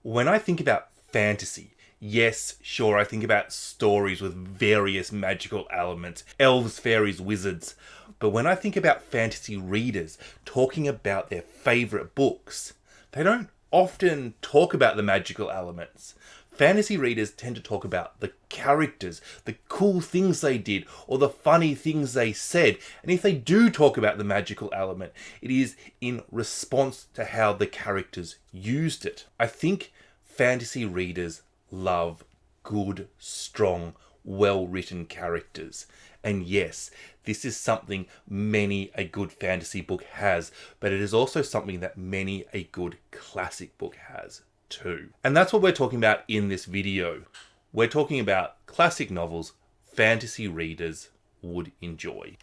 When I think about fantasy, yes, sure, I think about stories with various magical elements, elves, fairies, wizards. But when I think about fantasy readers talking about their favourite books, they don't often talk about the magical elements. Fantasy readers tend to talk about the characters, the cool things they did, or the funny things they said. And if they do talk about the magical element, it is in response to how the characters used it. I think fantasy readers love good, strong, well-written characters. And yes, this is something many a good fantasy book has, but it is also something that many a good classic book has too. And that's what we're talking about in this video. We're talking about classic novels fantasy readers would enjoy.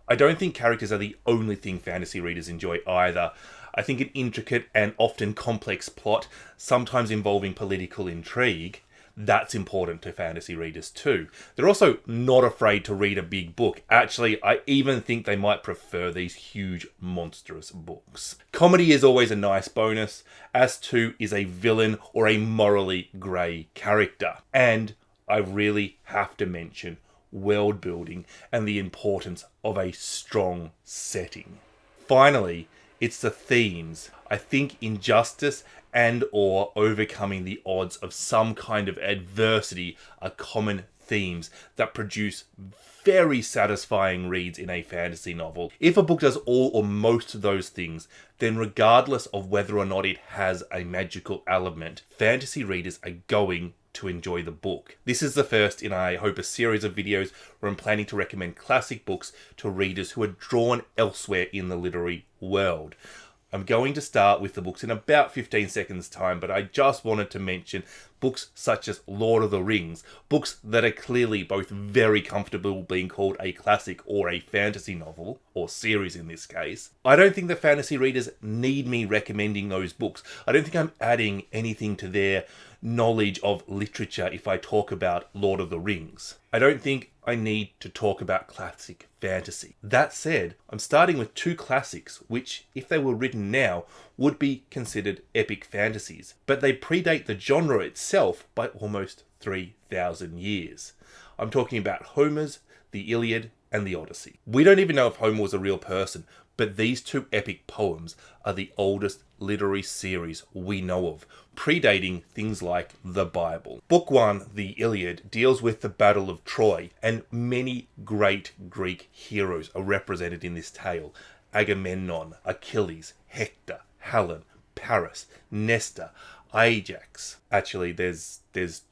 I don't think characters are the only thing fantasy readers enjoy either. I think an intricate and often complex plot, sometimes involving political intrigue, that's important to fantasy readers too. They're also not afraid to read a big book. Actually, I even think they might prefer these huge, monstrous books. Comedy is always a nice bonus, as too is a villain or a morally grey character. And I really have to mention world building and the importance of a strong setting. Finally, it's the themes. I think injustice and or overcoming the odds of some kind of adversity are common themes that produce very satisfying reads in a fantasy novel. If a book does all or most of those things, then regardless of whether or not it has a magical element, fantasy readers are going to enjoy the book. This is the first in, I hope, a series of videos where I'm planning to recommend classic books to readers who are drawn elsewhere in the literary world. I'm going to start with the books in about 15 seconds time, but I just wanted to mention books such as Lord of the Rings, books that are clearly both very comfortable being called a classic or a fantasy novel, or series in this case. I don't think the fantasy readers need me recommending those books. I don't think I'm adding anything to their knowledge of literature if I talk about Lord of the Rings. I don't think I need to talk about classic fantasy. That said, I'm starting with two classics, which, if they were written now, would be considered epic fantasies, but they predate the genre itself by almost 3,000 years. I'm talking about Homer's The Iliad and the Odyssey. We don't even know if Homer was a real person, but these two epic poems are the oldest literary series we know of, predating things like the Bible. Book 1, the Iliad, deals with the Battle of Troy, and many great Greek heroes are represented in this tale. Agamemnon, Achilles, Hector, Helen, Paris, Nestor, Ajax. Actually, there's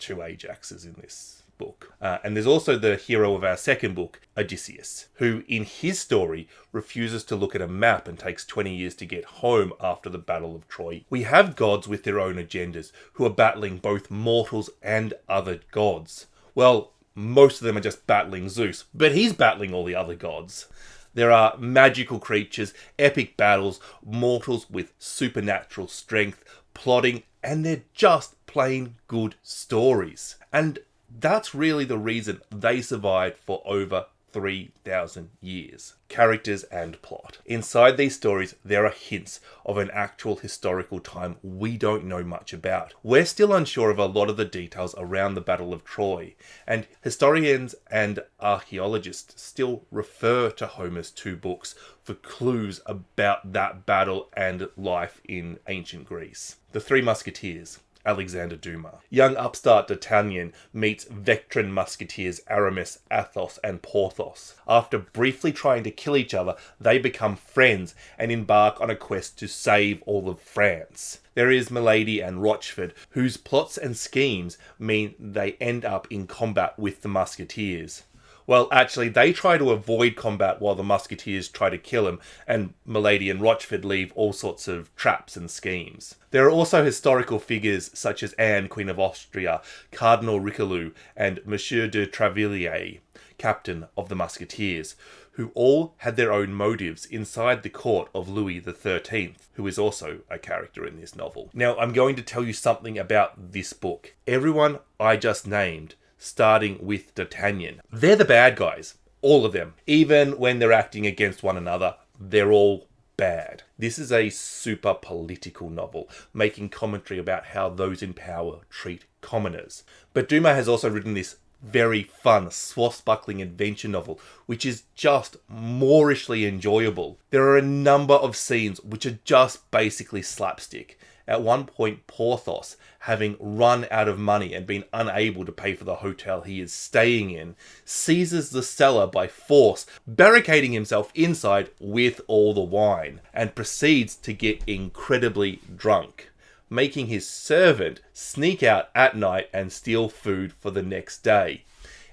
two Ajaxes in this book. And there's also the hero of our second book, Odysseus, who in his story refuses to look at a map and takes 20 years to get home after the Battle of Troy. We have gods with their own agendas who are battling both mortals and other gods. Well, most of them are just battling Zeus, but he's battling all the other gods. There are magical creatures, epic battles, mortals with supernatural strength, plotting, and they're just plain good stories. And that's really the reason they survived for over 3,000 years. Characters and plot. Inside these stories, there are hints of an actual historical time we don't know much about. We're still unsure of a lot of the details around the Battle of Troy, and historians and archaeologists still refer to Homer's two books for clues about that battle and life in ancient Greece. The Three Musketeers. Alexander Dumas. Young upstart D'Artagnan meets veteran musketeers Aramis, Athos, and Porthos. After briefly trying to kill each other, they become friends and embark on a quest to save all of France. There is Milady and Rochford, whose plots and schemes mean they end up in combat with the musketeers. Well, actually, they try to avoid combat while the musketeers try to kill him, and Milady and Rochford leave all sorts of traps and schemes. There are also historical figures such as Anne, Queen of Austria, Cardinal Richelieu, and Monsieur de Travilliers, captain of the musketeers, who all had their own motives inside the court of Louis XIII, who is also a character in this novel. Now, I'm going to tell you something about this book. Everyone I just named, starting with D'Artagnan, they're the bad guys. All of them. Even when they're acting against one another, they're all bad. This is a super political novel, making commentary about how those in power treat commoners. But Dumas has also written this very fun, swashbuckling adventure novel, which is just moorishly enjoyable. There are a number of scenes which are just basically slapstick. At one point, Porthos, having run out of money and been unable to pay for the hotel he is staying in, seizes the cellar by force, barricading himself inside with all the wine, and proceeds to get incredibly drunk, making his servant sneak out at night and steal food for the next day.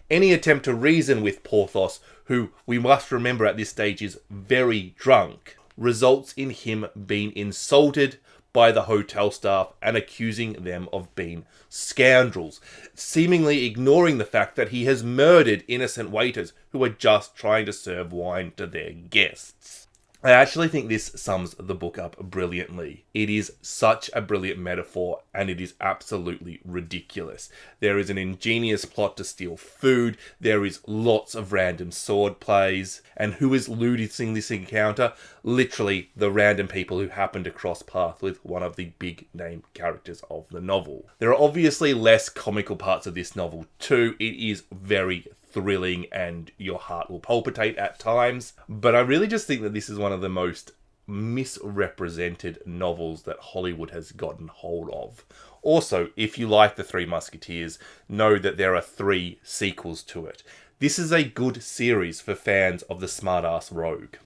Any attempt to reason with Porthos, who we must remember at this stage is very drunk, results in him being insulted by the hotel staff and accusing them of being scoundrels, seemingly ignoring the fact that he has murdered innocent waiters who are just trying to serve wine to their guests. I actually think this sums the book up brilliantly. It is such a brilliant metaphor, and it is absolutely ridiculous. There is an ingenious plot to steal food, there is lots of random sword plays, and who is looting this encounter? Literally the random people who happen to cross paths with one of the big name characters of the novel. There are obviously less comical parts of this novel too. It is very thrilling and your heart will palpitate at times, but I really just think that this is one of the most misrepresented novels that Hollywood has gotten hold of. Also, if you like the Three Musketeers, know that there are 3 sequels to it. This is a good series for fans of the smart-ass rogue.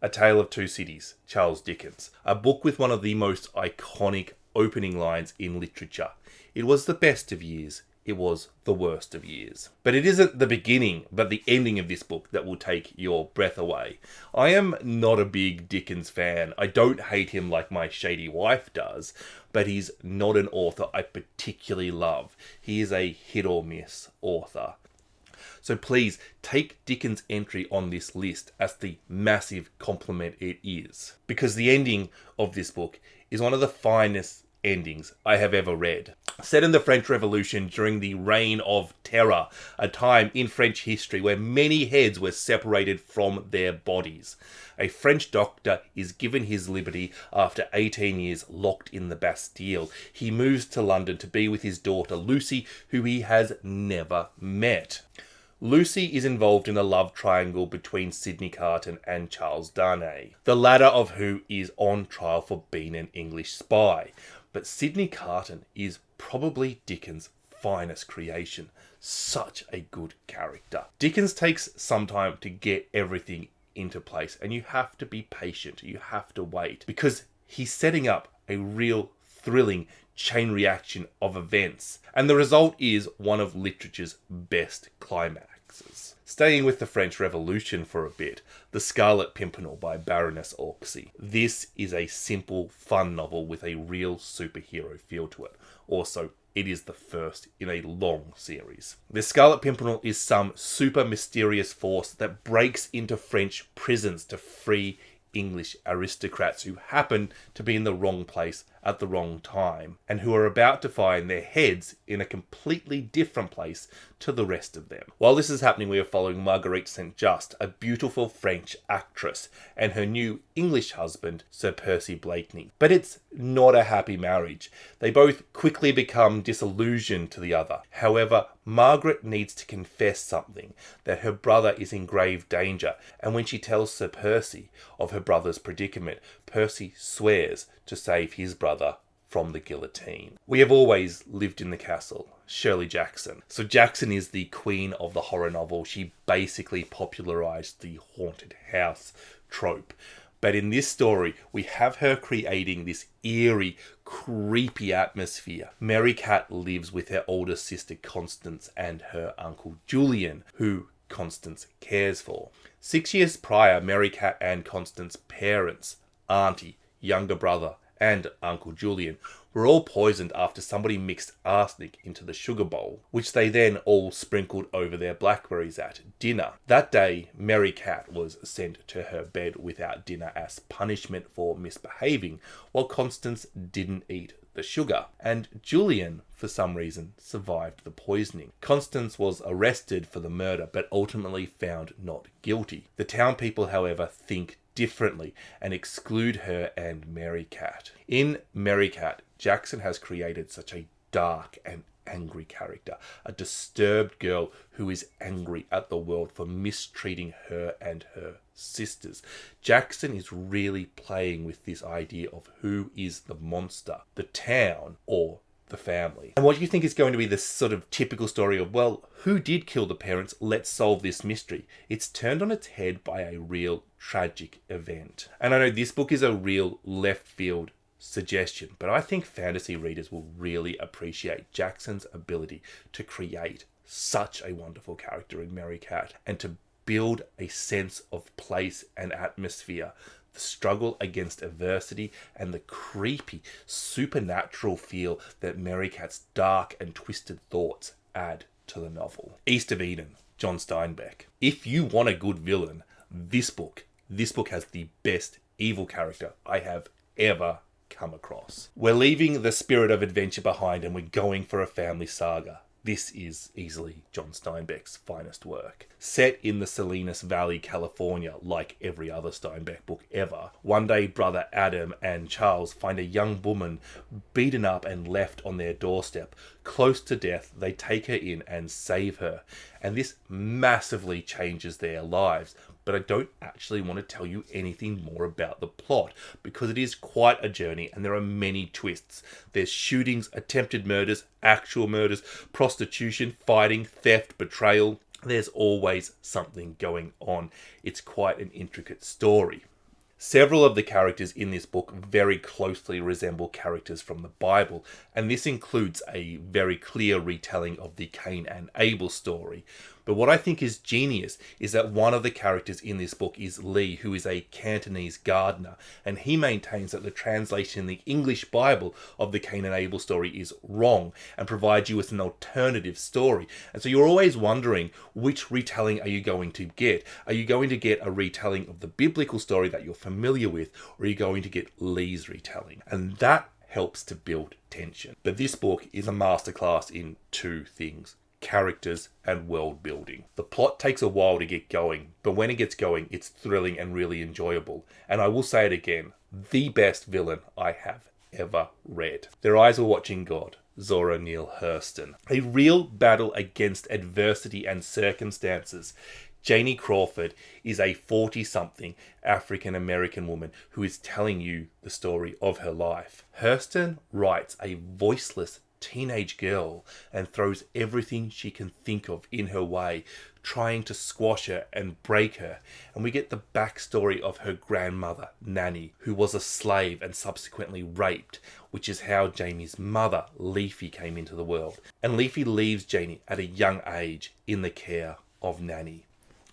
A Tale of Two Cities, Charles Dickens, a book with one of the most iconic opening lines in literature. It was the best of years. It was the worst of years. But it isn't the beginning, but the ending of this book that will take your breath away. I am not a big Dickens fan. I don't hate him like my shady wife does, but he's not an author I particularly love. He is a hit or miss author. So please take Dickens' entry on this list as the massive compliment it is, because the ending of this book is one of the finest endings I have ever read. Set in the French Revolution during the Reign of Terror, a time in French history where many heads were separated from their bodies. A French doctor is given his liberty after 18 years locked in the Bastille. He moves to London to be with his daughter Lucy, who he has never met. Lucy is involved in a love triangle between Sidney Carton and Charles Darnay, the latter of who is on trial for being an English spy. But Sidney Carton is probably Dickens' finest creation. Such a good character. Dickens takes some time to get everything into place, and you have to be patient. You have to wait, because he's setting up a real thrilling chain reaction of events, and the result is one of literature's best climaxes. Staying with the French Revolution for a bit, The Scarlet Pimpernel by Baroness Orczy. This is a simple, fun novel with a real superhero feel to it. Also, it is the first in a long series. The Scarlet Pimpernel is some super mysterious force that breaks into French prisons to free English aristocrats who happen to be in the wrong place at the wrong time, and who are about to find their heads in a completely different place to the rest of them. While this is happening, we are following Marguerite St. Just, a beautiful French actress, and her new English husband, Sir Percy Blakeney. But it's not a happy marriage. They both quickly become disillusioned to the other. However, Margaret needs to confess something, that her brother is in grave danger, and when she tells Sir Percy of her brother's predicament, Percy swears to save his brother from the guillotine. We have always lived in the castle. Shirley Jackson. So Jackson is the queen of the horror novel. She basically popularized the haunted house trope. But in this story, we have her creating this eerie, creepy atmosphere. Mary Cat lives with her older sister Constance and her uncle Julian, who Constance cares for. 6 years prior, Mary Cat and Constance's parents, auntie, younger brother, and Uncle Julian were all poisoned after somebody mixed arsenic into the sugar bowl, which they then all sprinkled over their blackberries at dinner. That day, Mary Cat was sent to her bed without dinner as punishment for misbehaving, while Constance didn't eat the sugar, and Julian, for some reason, survived the poisoning. Constance was arrested for the murder, but ultimately found not guilty. The town people, however, think differently and exclude her and Mary Cat. In Mary Cat, Jackson has created such a dark and angry character, a disturbed girl who is angry at the world for mistreating her and her sisters. Jackson is really playing with this idea of who is the monster, the town or the family. And what do you think is going to be this sort of typical story of, well, who did kill the parents? Let's solve this mystery. It's turned on its head by a real tragic event. And I know this book is a real left field suggestion, but I think fantasy readers will really appreciate Jackson's ability to create such a wonderful character in Mary Cat and to build a sense of place and atmosphere, the struggle against adversity and the creepy supernatural feel that Mary Cat's dark and twisted thoughts add to the novel. East of Eden, John Steinbeck. If you want a good villain, this book has the best evil character I have ever come across. We're leaving the spirit of adventure behind and we're going for a family saga. This is easily John Steinbeck's finest work. Set in the Salinas Valley, California, like every other Steinbeck book ever, one day brother Adam and Charles find a young woman beaten up and left on their doorstep. Close to death, they take her in and save her. And this massively changes their lives. But I don't actually want to tell you anything more about the plot because it is quite a journey and there are many twists. There's shootings, attempted murders, actual murders, prostitution, fighting, theft, betrayal. There's always something going on. It's quite an intricate story. Several of the characters in this book very closely resemble characters from the Bible, and this includes a very clear retelling of the Cain and Abel story. But what I think is genius is that one of the characters in this book is Lee, who is a Cantonese gardener, and he maintains that the translation in the English Bible of the Cain and Abel story is wrong and provides you with an alternative story. And so you're always wondering, which retelling are you going to get? Are you going to get a retelling of the biblical story that you're familiar with, or are you going to get Lee's retelling? And that helps to build tension. But this book is a masterclass in two things: characters and world building. The plot takes a while to get going, but when it gets going, it's thrilling and really enjoyable. And I will say it again, the best villain I have ever read. Their eyes were watching God, Zora Neale Hurston. A real battle against adversity and circumstances. Janie Crawford is a 40-something African-American woman who is telling you the story of her life. Hurston writes a voiceless teenage girl and throws everything she can think of in her way, trying to squash her and break her. And we get the backstory of her grandmother, Nanny, who was a slave and subsequently raped, which is how Jamie's mother, Leafy, came into the world. And Leafy leaves Janie at a young age in the care of Nanny.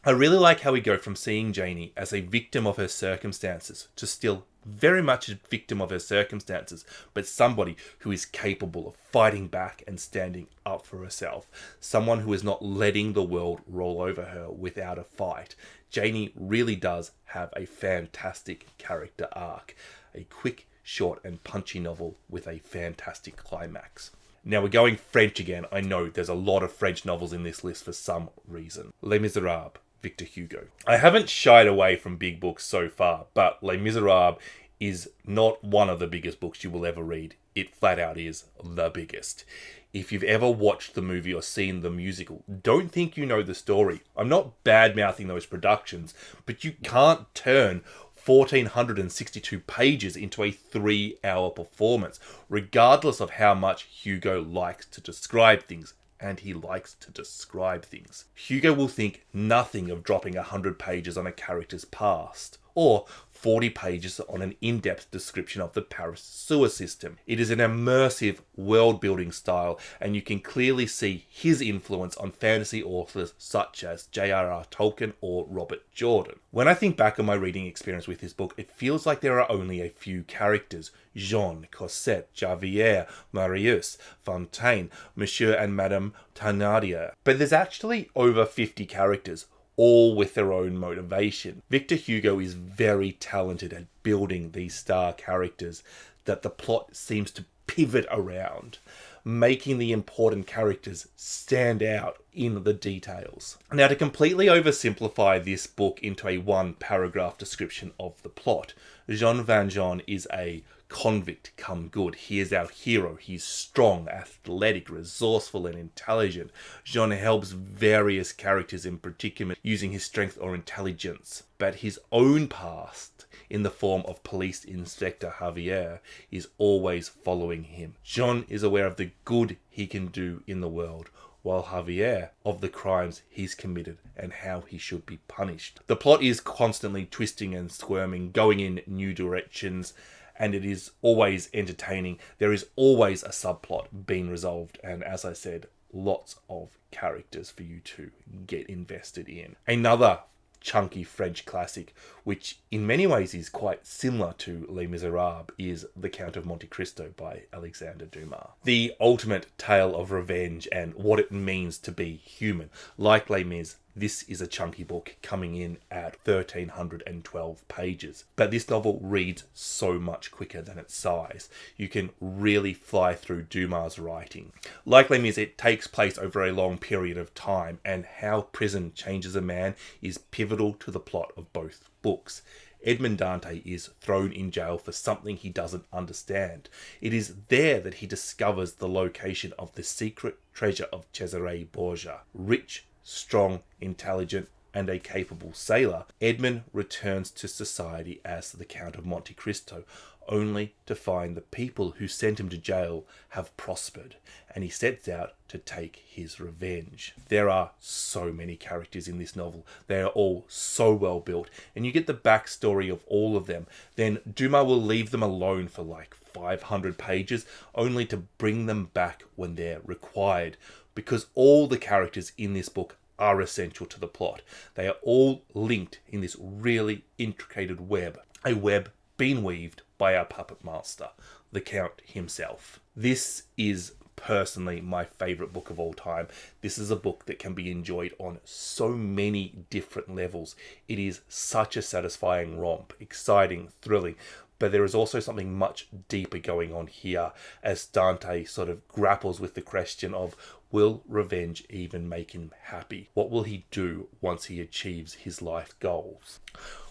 I really like how we go from seeing Janie as a victim of her circumstances to still very much a victim of her circumstances, but somebody who is capable of fighting back and standing up for herself. Someone who is not letting the world roll over her without a fight. Janie really does have a fantastic character arc. A quick, short and punchy novel with a fantastic climax. Now we're going French again. I know there's a lot of French novels in this list for some reason. Les Miserables, Victor Hugo. I haven't shied away from big books so far, but Les Miserables is not one of the biggest books you will ever read. It flat out is the biggest. If you've ever watched the movie or seen the musical, don't think you know the story. I'm not bad-mouthing those productions, but you can't turn 1,462 pages into a 3-hour performance, regardless of how much Hugo likes to describe things. And he likes to describe things. Hugo will think nothing of dropping 100 pages on a character's past, or 40 pages on an in-depth description of the Paris sewer system. It is an immersive world-building style, and you can clearly see his influence on fantasy authors such as J.R.R. Tolkien or Robert Jordan. When I think back on my reading experience with this book, it feels like there are only a few characters: Jean, Cosette, Javier, Marius, Fontaine, Monsieur and Madame Thénardier. But there's actually over 50 characters, all with their own motivation. Victor Hugo is very talented at building these star characters that the plot seems to pivot around. making the important characters stand out in the details. Now, to completely oversimplify this book into a one-paragraph description of the plot, Jean Valjean is a convict come good. He is our hero. He's strong, athletic, resourceful, and intelligent. Jean helps various characters in particular using his strength or intelligence, but his own past, in the form of Police Inspector Javier, is always following him. Jean is aware of the good he can do in the world, while Javier of the crimes he's committed and how he should be punished. The plot is constantly twisting and squirming, going in new directions, and it is always entertaining. There is always a subplot being resolved, and as I said, lots of characters for you to get invested in. Another chunky French classic, which in many ways is quite similar to Les Miserables, is The Count of Monte Cristo by Alexander Dumas. The ultimate tale of revenge and what it means to be human. Like Les Mis, this is a chunky book coming in at 1,312 pages. But this novel reads so much quicker than its size. You can really fly through Dumas' writing. Like Les Mis, it takes place over a long period of time, and how prison changes a man is pivotal to the plot of both books. Edmond Dante is thrown in jail for something he doesn't understand. It is there that he discovers the location of the secret treasure of Cesare Borgia. Rich, strong, intelligent, and a capable sailor, Edmund returns to society as the Count of Monte Cristo, only to find the people who sent him to jail have prospered, and he sets out to take his revenge. There are so many characters in this novel. They are all so well built, and you get the backstory of all of them. Then Dumas will leave them alone for like 500 pages, only to bring them back when they're required, because all the characters in this book are essential to the plot. They are all linked in this really intricate web, a web being weaved by our puppet master, the Count himself. This is personally my favourite book of all time. This is a book that can be enjoyed on so many different levels. It is such a satisfying romp, exciting, thrilling, but there is also something much deeper going on here as Dante sort of grapples with the question of, will revenge even make him happy? What will he do once he achieves his life goals?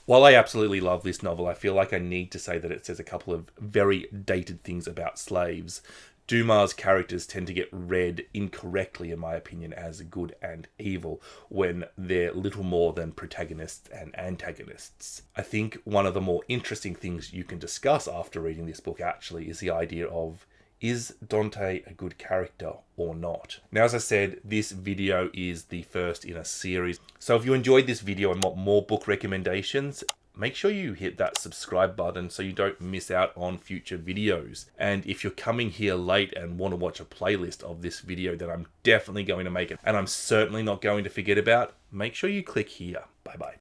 While I absolutely love this novel, I feel like I need to say that it says a couple of very dated things about slaves. Dumas' characters tend to get read incorrectly, in my opinion, as good and evil, when they're little more than protagonists and antagonists. I think one of the more interesting things you can discuss after reading this book actually is the idea of, is Dante a good character or not? Now, as I said, this video is the first in a series. So if you enjoyed this video and want more book recommendations, make sure you hit that subscribe button so you don't miss out on future videos. And if you're coming here late and want to watch a playlist of this video that I'm definitely going to make it, and I'm certainly not going to forget about, make sure you click here. Bye bye.